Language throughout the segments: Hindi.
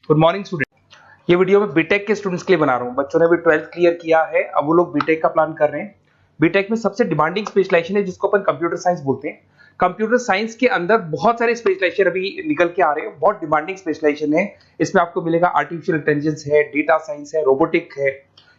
Good morning student. ये वीडियो मैं बीटेक के स्टूडेंट्स के लिए बना रहा हूँ। बच्चों ने भी 12th क्लियर किया है, अब वो लोग बीटेक का प्लान कर रहे हैं। बीटेक में सबसे डिमांडिंग स्पेशलाइजेशन है जिसको अपन कंप्यूटर साइंस बोलते हैं। कंप्यूटर साइंस के अंदर बहुत सारे स्पेशलाइजेशन अभी निकल के आ रहे हैं, बहुत डिमांडिंग स्पेशलाइजेशन है। इसमें आपको मिलेगा आर्टिफिशियल इंटेलिजेंस है, डेटा साइंस है, रोबोटिक है,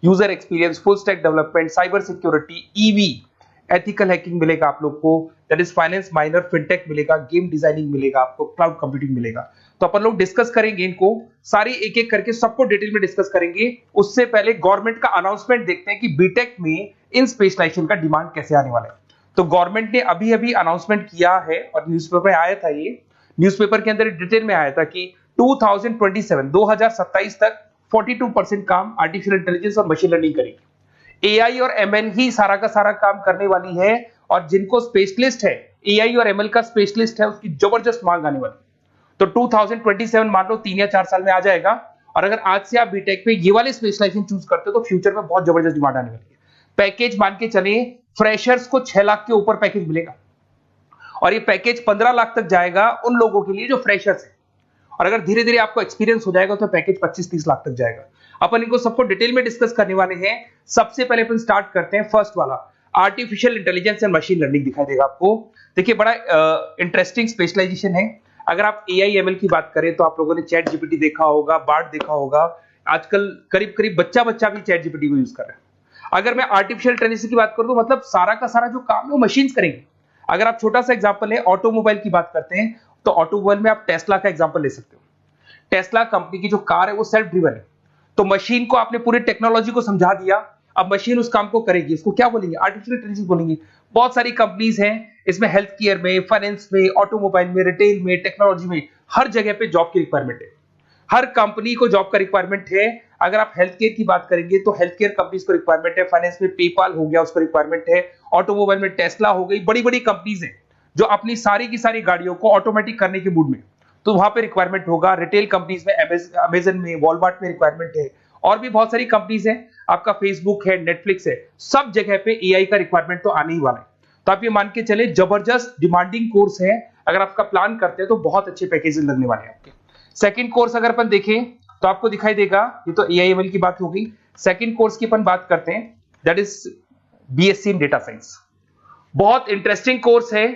user experience, full stack development, cyber security, EV, ethical hacking मिलेगा आप लोग को, that is finance minor, fintech मिलेगा, गेम डिजाइनिंग मिलेगा आपको, क्लाउड कंप्यूटिंग मिलेगा। तो अपन लोग डिस्कस करेंगे इनको सारी एक एक करके, सबको डिटेल में डिस्कस करेंगे। उससे पहले गवर्नमेंट का अनाउंसमेंट देखते हैं कि बीटेक में इन स्पेशलाइजेशन का डिमांड कैसे आने वाला है। तो गवर्नमेंट ने अभी अभी अनाउंसमेंट किया है और न्यूज़पेपर में आया था, ये न्यूज़पेपर के अंदर डिटेल में आया था कि 2027 तक 42% काम आर्टिफिशियल इंटेलिजेंस और मशीन लर्निंग करेगी। एआई और एमएल ही सारा का सारा काम करने वाली है, और जिनको स्पेशलिस्ट है, एआई और एमएल का स्पेशलिस्ट है, उसकी जबरदस्त मांग आने वाली है। तो 2027 मान लो 3 या 4 साल में आ जाएगा। और अगर आज से आप बीटेक में ये वाले स्पेशलाइजेशन चूज करते हो तो फ्यूचर में बहुत जबरदस्त डिमांड आने वाली है। पैकेज मान के चले, फ्रेशर्स को 6 लाख के ऊपर पैकेज मिलेगा, और ये पैकेज 15 लाख तक जाएगा उन लोगों के लिए जो फ्रेशर्स है। और अगर धीरे धीरे आपको एक्सपीरियंस हो जाएगा तो पैकेज 25-30 लाख तक जाएगा। अपन इनको सबको डिटेल में डिस्कस करने वाले हैं। सबसे पहले अपन स्टार्ट करते हैं फर्स्ट वाला, artificial intelligence and machine learning दिखाई देगा आपको। देखिए बड़ा इंटरेस्टिंग स्पेशलाइजेशन है। अगर आप एआई एमएल की बात करें तो आप लोगों ने चैट जीपीटी देखा होगा, बार्ड देखा होगा। आजकल करीब करीब बच्चा भी चैट जीपीटी को यूज कर रहा है। अगर मैं आर्टिफिशियल इंटेलिजेंस की बात करूं तो मतलब सारा का सारा जो काम है वो मशीन्स करेंगे। अगर आप छोटा सा एग्जांपल है, ऑटोमोबाइल की बात करते हैं तो ऑटोमोबाइल में आप टेस्ला का एग्जांपल ले सकते हो। टेस्ला कंपनी की जो कार है वो सेल्फ ड्रिवन है। तो मशीन को आपने पूरी टेक्नोलॉजी को समझा दिया, अब मशीन उस काम को करेगी। इसको क्या बोलेंगे? आर्टिफिशियल इंटेलिजेंस बोलेंगे। बहुत सारी कंपनीज हैं इसमें, हेल्थ केयर में, फाइनेंस में, ऑटोमोबाइल में, रिटेल में, टेक्नोलॉजी में, हर जगह पे जॉब की रिक्वायरमेंट है। हर कंपनी को जॉब का रिक्वायरमेंट है। अगर आप हेल्थ केयर की बात करेंगे तो हेल्थ केयर कंपनीज को रिक्वायरमेंट है, फाइनेंस में पेपाल हो गया उसको रिक्वायरमेंट है, ऑटोमोबाइल में टेस्ला हो गई, बड़ी बड़ी कंपनीज हैं जो अपनी सारी की सारी गाड़ियों को ऑटोमेटिक करने के मूड में, तो वहां पे रिक्वायरमेंट होगा। रिटेल कंपनीज में अमेजन में, वॉलमार्ट में रिक्वायरमेंट है, और भी बहुत सारी कंपनीज हैं, आपका फेसबुक है, नेटफ्लिक्स है, सब जगह पे एआई का रिक्वायरमेंट तो आने ही वाला है। तो आप ये मान के चले जबरदस्त डिमांडिंग कोर्स है। अगर आपका प्लान करते हैं तो बहुत अच्छे पैकेजेस लगने वाले हैं आपके। सेकंड कोर्स अगर अपन देखें तो आपको दिखाई देगा, ये तो एआई एमएल की बात हो गई। सेकंड कोर्स की अपन बात करते हैं, that is BSc in data science. बहुत इंटरेस्टिंग कोर्स है,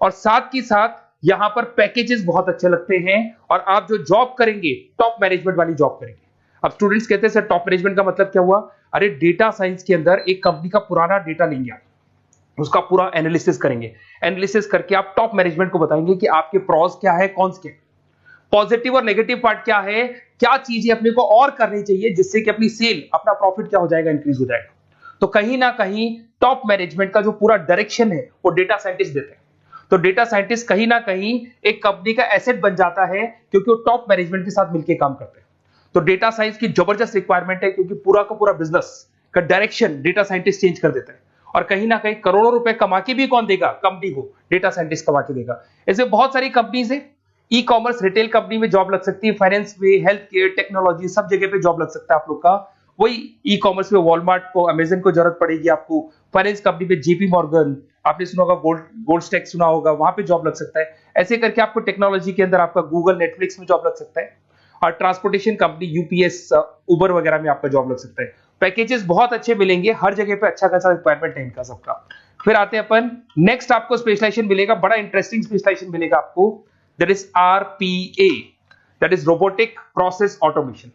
और साथ की साथ यहां पर पैकेजेस बहुत अच्छे लगते हैं, और आप जो जॉब करेंगे टॉप मैनेजमेंट वाली जॉब करेंगे। अब स्टूडेंट्स कहते हैं सर टॉप मैनेजमेंट का मतलब क्या हुआ? अरे डेटा साइंस के अंदर एक कंपनी का पुराना डेटा लेंगे आप, उसका पूरा एनालिसिस करेंगे, एनालिसिस करके आप टॉप मैनेजमेंट को बताएंगे कि आपके प्रॉस क्या है, कॉन्स क्या है, पॉजिटिव और नेगेटिव पार्ट क्या है, क्या चीजें अपने को और करनी चाहिए जिससे कि अपनी सेल, अपना प्रॉफिट क्या हो जाएगा, इंक्रीज हो जाएगा। तो कहीं ना कहीं टॉप मैनेजमेंट का जो पूरा डायरेक्शन है वो डेटा साइंटिस्ट देते हैं। तो डेटा साइंटिस्ट कहीं ना कहीं एक कंपनी का एसेट बन जाता है, क्योंकि वो टॉप मैनेजमेंट के साथ मिलकर काम करते हैं। तो डेटा साइंस की जबरदस्त रिक्वायरमेंट है, क्योंकि पूरा का पूरा बिजनेस का डायरेक्शन डेटा साइंटिस्ट चेंज कर देता है। और कहीं ना कहीं करोड़ों रुपए कमा के भी कौन देगा? कंपनी को डेटा साइंटिस्ट कमा के देगा। ऐसे बहुत सारी कंपनीज है, ई कॉमर्स, रिटेल कंपनी में जॉब लग सकती है, फाइनेंस में, हेल्थ केयर, टेक्नोलॉजी, सब जगह पे जॉब लग सकता है आप लोग का। वही ई कॉमर्स में वॉलमार्ट को, अमेजन को जरूरत पड़ेगी आपको। फाइनेंस कंपनी में जेपी मॉर्गन, आपने सुना होगा, गोल्ड स्टैक सुना होगा, वहां पे जॉब लग सकता है। ऐसे करके आपको टेक्नोलॉजी के अंदर आपका गूगल, नेटफ्लिक्स में जॉब लग सकता है। और ट्रांसपोर्टेशन कंपनी, यूपीएस, उबर वगैरह में आपका जॉब लग सकता है। पैकेजेस बहुत अच्छे मिलेंगे, हर जगह पे अच्छा खासा रिक्वायरमेंट है इनका सबका। फिर आते हैं अपन नेक्स्ट, आपको स्पेशलाइजेशन मिलेगा, बड़ा इंटरेस्टिंग स्पेशलाइजेशन मिलेगा आपको, that is RPA, that is robotic process automation.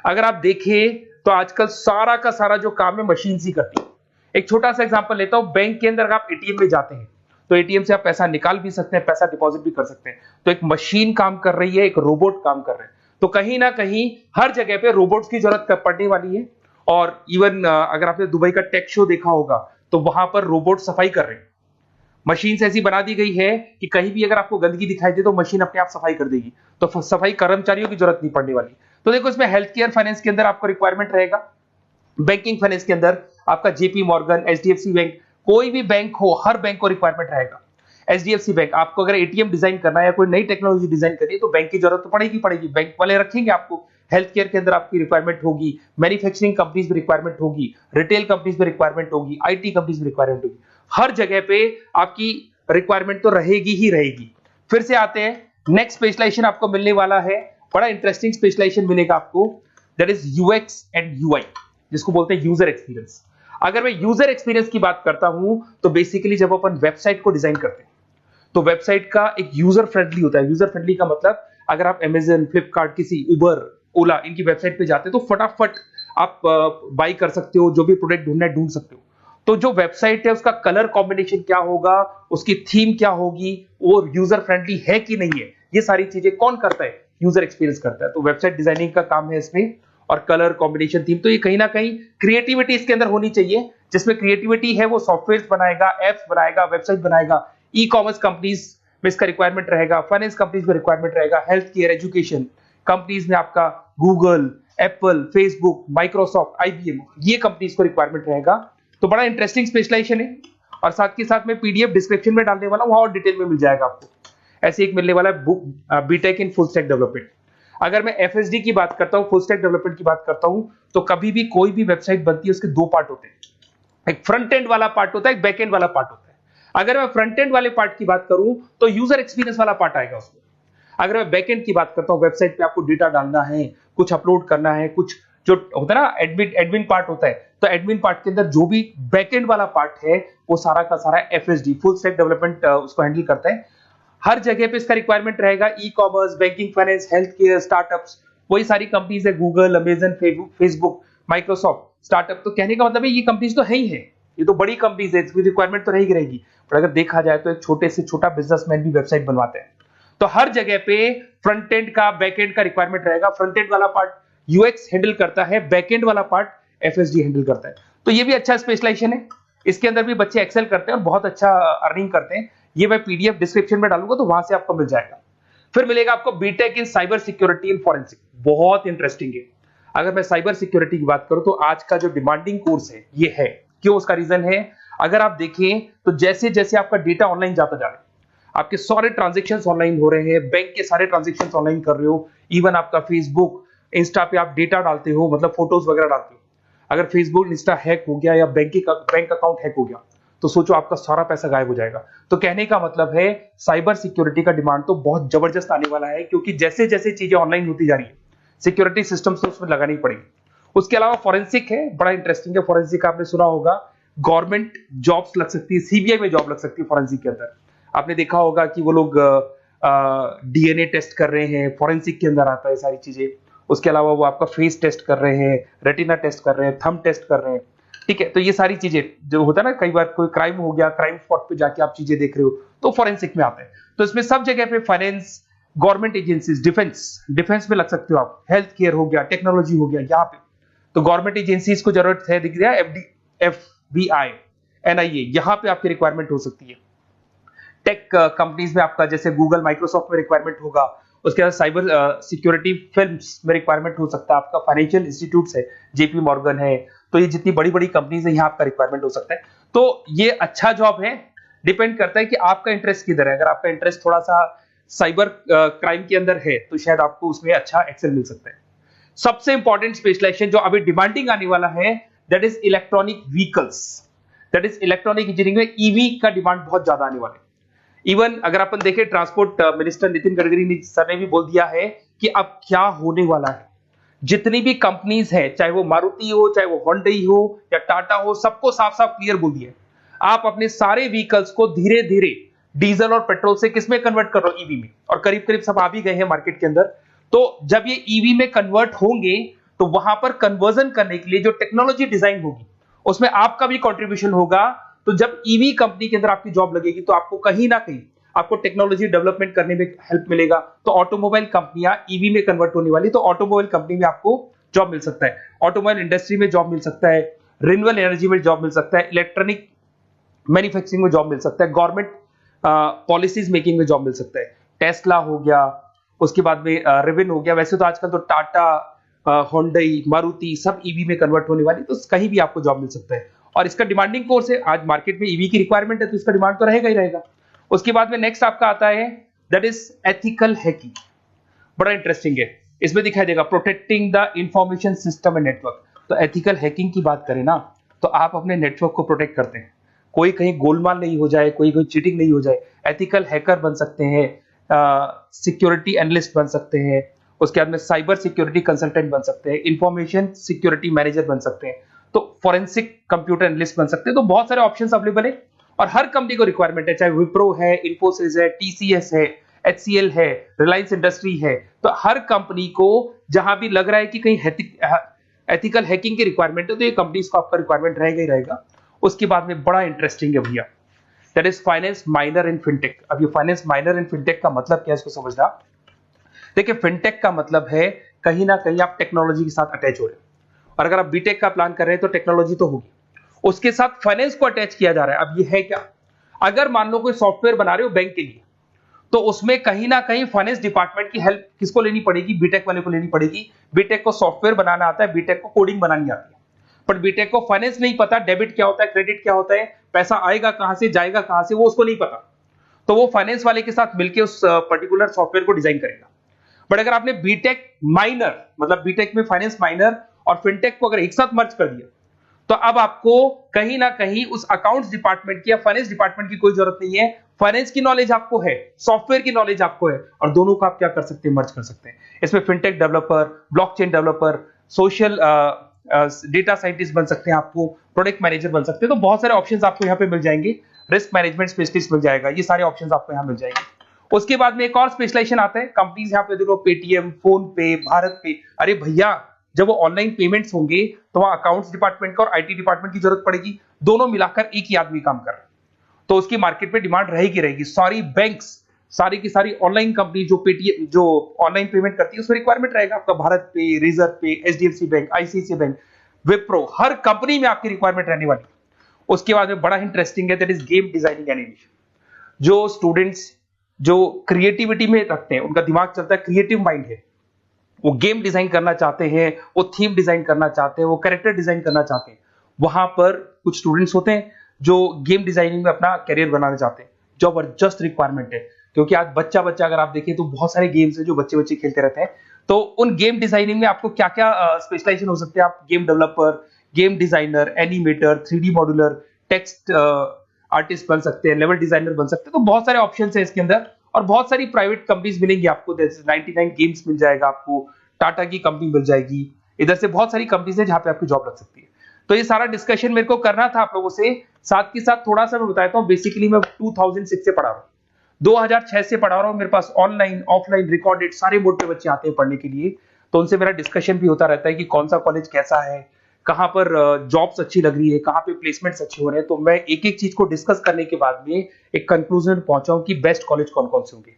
अगर आप देखें तो आजकल सारा का सारा जो काम है मशीन ही करती है। एक छोटा सा एग्जांपल लेता हूं, बैंक के अंदर अगर आप एटीएम में जाते हैं तो एटीएम से आप पैसा निकाल भी सकते हैं, पैसा डिपॉजिट भी कर सकते हैं। तो एक मशीन काम कर रही है, एक रोबोट काम कर रहे हैं। तो कहीं ना कहीं हर जगह पे रोबोट्स की जरूरत पड़ने वाली है। और इवन अगर आपने दुबई का टेक शो देखा होगा तो वहां पर रोबोट सफाई कर रहे हैं। मशीन ऐसी बना दी गई है कि कहीं भी अगर आपको गंदगी दिखाई दे तो मशीन अपने आप सफाई कर देगी, तो सफाई कर्मचारियों की जरूरत नहीं पड़ने वाली। तो देखो इसमें हेल्थ केयर, फाइनेंस के अंदर आपको रिक्वायरमेंट रहेगा, बैंकिंग फाइनेंस के अंदर आपका जेपी मॉर्गन, एचडीएफसी बैंक, कोई भी बैंक हो, हर बैंक को रिक्वायरमेंट रहेगा। एचडीएफसी बैंक, आपको अगर एटीएम डिजाइन करना है या कोई नई टेक्नोलॉजी डिजाइन करनी है तो बैंक की जरूरत तो पड़ेगी, बैंक वाले रखेंगे आपको। हेल्थ केयर के अंदर आपकी रिक्वायरमेंट होगी, मैन्युफैक्चरिंग कंपनीज में रिक्वायरमेंट होगी, रिटेल कंपनीज में रिक्वायरमेंट होगी, आईटी कंपनीज में रिक्वायरमेंट होगी। हर जगह पे आपकी रिक्वायरमेंट तो रहेगी ही रहेगी। फिर से आते हैं, नेक्स्ट स्पेशलाइजेशन आपको मिलने वाला है बड़ा इंटरेस्टिंग स्पेशलाइजेशन मिलेगा आपको, that is UX and UI, जिसको बोलते हैं यूजर एक्सपीरियंस। अगर मैं यूजर एक्सपीरियंस की बात करता हूं तो बेसिकली जब अपन वेबसाइट को डिजाइन करते हैं तो वेबसाइट का एक यूजर फ्रेंडली होता है। यूजर फ्रेंडली का मतलब अगर आप अमेजन, फ्लिपकार्ट, किसी उबर, ओला इनकी वेबसाइट पे जाते हैं तो फटाफट आप बाई कर सकते हो, जो भी प्रोडक्ट ढूंढना है ढूंढ सकते हो। तो जो वेबसाइट है उसका कलर कॉम्बिनेशन क्या होगा, उसकी थीम क्या होगी, वो यूजर फ्रेंडली है कि नहीं है, ये सारी चीजें कौन करता है, यूजर एक्सपीरियंस करता है। तो वेबसाइट डिजाइनिंग का काम है इसमें, और कलर कॉम्बिनेशन, थीम, तो ये कहीं ना कहीं क्रिएटिविटी इसके अंदर होनी चाहिए। जिसमें क्रिएटिविटी है वो सॉफ्टवेयर बनाएगा, एप्स बनाएगा, वेबसाइट बनाएगा। ई कॉमर्स कंपनीज में इसका रिक्वायरमेंट रहेगा, फाइनेंस कंपनीज में रिक्वायरमेंट रहेगा, हेल्थ केयर, एजुकेशन कंपनीज में आपका Google, Apple, Facebook, Microsoft, IBM, ये कंपनीज को रिक्वायरमेंट रहेगा। तो बड़ा इंटरेस्टिंग स्पेशलाइजेशन है, और साथ के साथ में पीडीएफ डिस्क्रिप्शन में डालने वाला हूं, वहां और डिटेल में मिल जाएगा आपको। ऐसे एक मिलने वाला है book, BTech in full stack development. अगर मैं एफएसडी की बात करता हूं, फुल स्टैक डेवलपमेंट की बात करता हूं, तो कभी भी कोई भी वेबसाइट बनती है उसके दो पार्ट होते हैं, एक फ्रंट एंड वाला पार्ट होता है, एक बैक एंड वाला पार्ट होता है। अगर मैं फ्रंट एंड वाले पार्ट की बात करूं तो यूजर एक्सपीरियंस वाला पार्ट आएगा उसमें। अगर मैं बैक एंड की बात करता हूं, वेबसाइट पे आपको डेटा डालना है, कुछ अपलोड करना है, कुछ जो होता है ना एडमिन पार्ट होता है, तो एडमिन पार्ट के अंदर जो भी बैक एंड वाला पार्ट है वो सारा का सारा एफएसडी, फुल स्टैक डेवलपमेंट, उसको हैंडल करता है। हर जगह पे इसका रिक्वायरमेंट रहेगा। E commerce, banking, finance, health care, startups, वही सारी कंपनीज है, Google, Amazon, Facebook, Microsoft, startup. तो कहने का मतलब है ये कंपनीज तो है ही है, ये तो बड़ी कंपनीज है, इसकी रिक्वायरमेंट तो रहेगी रहेगी। पर अगर देखा जाए तो एक छोटे से छोटा बिजनेसमैन भी वेबसाइट बनवाते हैं। तो हर जगह पे फ्रंट एंड का, बैक एंड का रिक्वायरमेंट रहेगा। फ्रंट एंड वाला पार्ट यूएक्स हैंडल करता है, बैक एंड वाला पार्ट एफएसडी हैंडल करता है। तो ये भी अच्छा स्पेशलाइजेशन है, इसके अंदर भी बच्चे एक्सेल करते हैं और बहुत अच्छा अर्निंग करते हैं। ये मैं पीडीएफ डिस्क्रिप्शन में डालूंगा तो वहां से आपको मिल जाएगा। फिर मिलेगा आपको BTech in cyber security and forensic, बहुत इंटरेस्टिंग है। अगर मैं साइबर सिक्योरिटी की बात करूं तो आज का जो डिमांडिंग कोर्स है ये है। क्यों? उसका रीजन है, अगर आप देखें तो जैसे जैसे आपका डेटा ऑनलाइन जाता जा रहा है, आपके सारे ट्रांजेक्शंस ऑनलाइन हो रहे हैं, बैंक के सारे ट्रांजेक्शंस ऑनलाइन कर रहे हो, इवन आपका फेसबुक, इंस्टा पे आप डेटा डालते हो, मतलब फोटोज वगैरह डालते हो। अगर फेसबुक, इंस्टा हैक हो गया या बैंक अकाउंट हैक हो गया तो सोचो आपका सारा पैसा गायब हो जाएगा। तो कहने का मतलब है साइबर सिक्योरिटी का डिमांड तो बहुत जबरदस्त आने वाला है, क्योंकि जैसे जैसे चीजें ऑनलाइन होती जा रही है सिक्योरिटी सिस्टम्स तो उसमें लगानी पड़ेगी। उसके अलावा फॉरेंसिक है, बड़ा इंटरेस्टिंग है। फॉरेंसिक आपने सुना होगा, गवर्नमेंट जॉब्स लग सकती है, सीबीआई में जॉब लग सकती है फॉरेंसिक के अंदर। आपने देखा होगा कि वो लोग डीएनए टेस्ट कर रहे हैं, फॉरेंसिक के अंदर आता है सारी चीजें। उसके अलावा वो आपका फेस टेस्ट कर रहे हैं, रेटिना टेस्ट कर रहे हैं, थंब टेस्ट कर रहे हैं, ठीक है। तो ये सारी चीजें जो होता है ना, कई बार कोई क्राइम हो गया, क्राइम स्पॉट पे जाके आप चीजें देख रहे हो तो फॉरेंसिक में आते हैं। तो इसमें सब जगह पे फाइनेंस, गवर्नमेंट एजेंसीज, डिफेंस में लग सकते हो आप, हेल्थ केयर हो गया, टेक्नोलॉजी हो गया, यहाँ पे तो गवर्नमेंट एजेंसीज को जरूरत है, दिख रहा है, एफबीआई, एनआईए, यहाँ पे आपकी रिक्वायरमेंट हो सकती है। टेक कंपनीज में आपका जैसे गूगल, माइक्रोसॉफ्ट में रिक्वायरमेंट होगा। उसके बाद साइबर सिक्योरिटी फिल्म्स में रिक्वायरमेंट हो सकता है आपका, फाइनेंशियल इंस्टीट्यूट्स है, जेपी मॉर्गन है, तो ये जितनी बड़ी बड़ी कंपनीज है यहाँ आपका रिक्वायरमेंट हो सकता है। तो ये अच्छा जॉब है, डिपेंड करता है कि आपका इंटरेस्ट किधर है। अगर आपका इंटरेस्ट थोड़ा सा साइबर क्राइम के अंदर है तो शायद आपको उसमें अच्छा एक्सेल मिल सकता है। सबसे इंपॉर्टेंट स्पेशलाइजेशन जो अभी डिमांडिंग आने वाला है, that is electronic vehicles, that is electronic engineering में ईवी का डिमांड बहुत ज्यादा आने वाला है। इवन अगर अपन देखें, transport minister Nitin Gadkari sir ने भी बोल दिया है कि अब क्या होने वाला है, जितनी भी कंपनीज है, चाहे वो मारुति हो, चाहे वो होंडई हो या टाटा हो, सबको साफ साफ क्लियर बोल दिया, आप अपने सारे व्हीकल्स को धीरे धीरे डीजल और पेट्रोल से किसमें कन्वर्ट कर रहे हो, ईवी में। और करीब करीब सब आ भी गए हैं मार्केट के अंदर। तो जब ये ईवी में कन्वर्ट होंगे तो वहां पर कन्वर्जन करने के लिए जो टेक्नोलॉजी डिजाइन होगी उसमें आपका भी कंट्रीब्यूशन होगा। तो जब ईवी कंपनी के अंदर आपकी जॉब लगेगी तो आपको कहीं ना कहीं आपको टेक्नोलॉजी डेवलपमेंट करने में हेल्प मिलेगा। तो ऑटोमोबाइल कंपनियां ईवी में कन्वर्ट होने वाली, तो ऑटोमोबाइल कंपनी में आपको जॉब मिल सकता है, ऑटोमोबाइल इंडस्ट्री में जॉब मिल सकता है, रिन्यूएबल एनर्जी में जॉब मिल सकता है, इलेक्ट्रॉनिक मैन्युफैक्चरिंग में जॉब मिल सकता है, गवर्नमेंट पॉलिसीज मेकिंग में जॉब मिल सकता है, टेस्ला हो गया, उसके बाद में रिविन हो गया। वैसे तो आजकल तो टाटा, होंडई, मारुति सब ईवी में कन्वर्ट होने वाली, तो कहीं भी आपको जॉब मिल सकता है। और इसका डिमांडिंग कोर्स है, आज मार्केट में ईवी की रिक्वायरमेंट है तो इसका डिमांड तो रहेगा ही रहेगा। उसके बाद में नेक्स्ट आपका आता है, दैट इज एथिकल हैकिंग, बड़ा इंटरेस्टिंग है। इसमें दिखाई देगा protecting the information system and network. तो एथिकल हैकिंग की बात करें ना, तो आप अपने नेटवर्क को प्रोटेक्ट करते हैं, कोई कहीं गोलमाल नहीं हो जाए, कोई चीटिंग नहीं हो जाए। एथिकल हैकर बन सकते हैं, सिक्योरिटी एनालिस्ट बन सकते हैं, उसके बाद में साइबर सिक्योरिटी कंसल्टेंट बन सकते हैं, इंफॉर्मेशन सिक्योरिटी मैनेजर बन सकते हैं, तो फोरेंसिक कंप्यूटर एनालिस्ट बन सकते हैं। तो बहुत सारे ऑप्शंस अवेलेबल है और हर कंपनी को रिक्वायरमेंट है, चाहे विप्रो है, इन्फोसिस है, टीसीएस है, एचसीएल है, रिलायंस इंडस्ट्री है। तो हर कंपनी को जहां भी लग रहा है कि कहीं एथिकल हैकिंग की रिक्वायरमेंट है, तो ये कंपनीज को आपका रिक्वायरमेंट रहेगा ही रहेगा। उसके बाद में बड़ा इंटरेस्टिंग है भैया, that is finance minor in fintech. अब ये फाइनेंस माइनर इन फिनटेक का मतलब क्या है, इसको समझना। देखिए, फिनटेक का मतलब है कहीं ना कहीं आप टेक्नोलॉजी के साथ अटैच हो रहे हैं, और अगर आप बीटेक का प्लान कर रहे हैं तो टेक्नोलॉजी तो होगी, उसके साथ फाइनेंस को अटैच किया जा रहा है। अब ये है क्या, अगर मान लो कोई सॉफ्टवेयर बना रहे हो बैंक के लिए, तो उसमें कहीं ना कहीं फाइनेंस डिपार्टमेंट की हेल्प किसको लेनी पड़ेगी, बीटेक वाले को लेनी पड़ेगी। बीटेक को सॉफ्टवेयर बनाना आता है, बीटेक को कोडिंग बनानी आती है, पर बीटेक को फाइनेंस नहीं पता, डेबिट क्या होता है, क्रेडिट क्या होता है, पैसा आएगा कहां से, जाएगा कहां से, वो उसको नहीं पता। तो वो फाइनेंस वाले के साथ मिलकर उस पर्टिकुलर सॉफ्टवेयर को डिजाइन करेगा। बट अगर आपने बीटेक माइनर, मतलब बीटेक में फाइनेंस माइनर और फिनटेक को अगर एक साथ मर्ज कर दिया, तो अब आपको कहीं ना कहीं उस अकाउंट्स डिपार्टमेंट की या फाइनेंस डिपार्टमेंट की कोई जरूरत नहीं है। फाइनेंस की नॉलेज आपको है, सॉफ्टवेयर की नॉलेज आपको है, और दोनों को आप क्या कर सकते हैं, मर्ज कर सकते हैं। इसमें fintech developer, blockchain developer, social data scientist बन सकते हैं, आपको प्रोडक्ट मैनेजर बन सकते हैं। तो बहुत सारे ऑप्शंस आपको यहाँ पे मिल जाएंगे, रिस्क मैनेजमेंट स्पेशलिस्ट मिल जाएगा, ये सारे ऑप्शंस आपको यहाँ मिल जाएंगे। उसके बाद में एक और स्पेशलाइजेशन आता है, कंपनीज यहाँ पे देखो, पेटीएम, फोन पे, भारत पे। अरे भैया, जब वो ऑनलाइन पेमेंट्स होंगे तो वहां अकाउंट्स डिपार्टमेंट का और आईटी डिपार्टमेंट की जरूरत पड़ेगी, दोनों मिलाकर एक ही आदमी काम कर रहा है, तो उसकी मार्केट में डिमांड रहेगी रहेगी। सारी बैंक्स, सारी की सारी ऑनलाइन कंपनी जो पेटीएम, जो ऑनलाइन पेमेंट करती है, उसमें रिक्वायरमेंट रहेगा आपका भारत पे, Razorpay, HDFC bank, ICICI bank, Wipro, हर कंपनी में आपकी रिक्वायरमेंट रहने वाली। उसके बाद में बड़ा इंटरेस्टिंग है, that is game designing animation. जो स्टूडेंट्स जो क्रिएटिविटी में रखते हैं, उनका दिमाग चलता है, क्रिएटिव माइंड है, वो गेम डिजाइन करना चाहते हैं, वो थीम डिजाइन करना चाहते हैं, वो कैरेक्टर डिजाइन करना चाहते हैं, वहां पर कुछ स्टूडेंट्स होते हैं जो गेम डिजाइनिंग में अपना करियर बनाना चाहते हैं। जबरदस्त रिक्वायरमेंट है, क्योंकि आज बच्चा बच्चा अगर आप देखें तो बहुत सारे गेम्स हैं जो बच्चे बच्चे खेलते रहते हैं। तो उन गेम डिजाइनिंग में आपको क्या क्या स्पेशलाइजेशन हो सकते हैं, आप game developer, game designer, animator, 3D modular, text artist बन सकते हैं, लेवल डिजाइनर बन सकते हैं। तो बहुत सारे ऑप्शंस हैं इसके अंदर, और बहुत सारी प्राइवेट कंपनीज मिलेंगी आपको, जैसे 99 गेम्स मिल जाएगा आपको, टाटा की कंपनी मिल जाएगी, इधर से बहुत सारी कंपनीज है जहां पे आपकी जॉब लग सकती है। तो ये सारा डिस्कशन मेरे को करना था आप लोगों से, साथ के साथ थोड़ा सा मैं बताता हूँ। बेसिकली मैं 2006 से पढ़ा रहा हूँ, 2006 से पढ़ा रहा हूँ, मेरे पास ऑनलाइन ऑफलाइन रिकॉर्डेड सारे मोड पे बच्चे आते हैं पढ़ने के लिए, तो उनसे मेरा डिस्कशन भी होता रहता है कि कौन सा कॉलेज कैसा है, कहां पर जॉब्स अच्छी लग रही है, कहां पे प्लेसमेंट्स अच्छे हो रहे हैं। तो मैं एक एक चीज को डिस्कस करने के बाद में एक कंक्लूजन पहुंचा हूं कि बेस्ट कॉलेज कौन कौन से होंगे।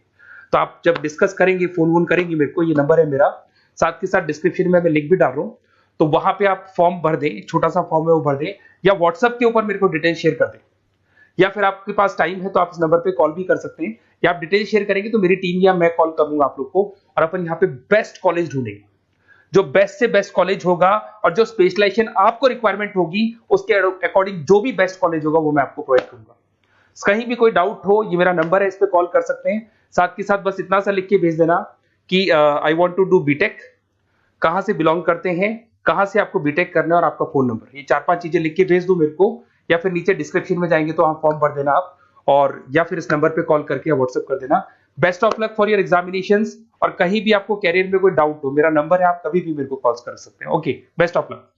तो आप जब डिस्कस करेंगे, फोन वोन करेंगे मेरे को, ये नंबर है मेरा, साथ के साथ डिस्क्रिप्शन में मैं लिंक भी डाल रहा हूँ, तो वहां पे आप फॉर्म भर दें, एक छोटा सा फॉर्म है वो भर दें, या व्हाट्सएप के ऊपर मेरे को डिटेल शेयर कर दें, या फिर आपके पास टाइम है तो आप इस नंबर पे कॉल भी कर सकते हैं, या आप डिटेल शेयर करेंगे तो मेरी टीम या मैं कॉल करूंगा आप लोग को, और अपन यहाँ पे बेस्ट कॉलेज ढूंढेंगे। जो बेस्ट से बेस्ट कॉलेज होगा और जो स्पेशलाइजेशन आपको रिक्वायरमेंट होगी उसके अकॉर्डिंग जो भी बेस्ट कॉलेज होगा वो मैं आपको प्रोवाइड करूंगा। कहीं भी कोई डाउट हो, ये मेरा नंबर है, इस पे कॉल कर सकते हैं। साथ के साथ बस इतना सा लिख के भेज देना कि I want to do BTech, कहां से बिलोंग करते हैं, कहां से आपको बीटेक करना है, और आपका फोन नंबर, ये 4-5 चीजें लिख के भेज दो मेरे को, या फिर नीचे डिस्क्रिप्शन में जाएंगे तो आप फॉर्म भर देना आप, और या फिर इस नंबर पे कॉल करके या व्हाट्सएप कर देना। Best of luck for your examinations, और कहीं भी आपको कैरियर में कोई डाउट हो, मेरा नंबर है, आप कभी भी मेरे को कॉल कर सकते हैं। Okay, best of luck.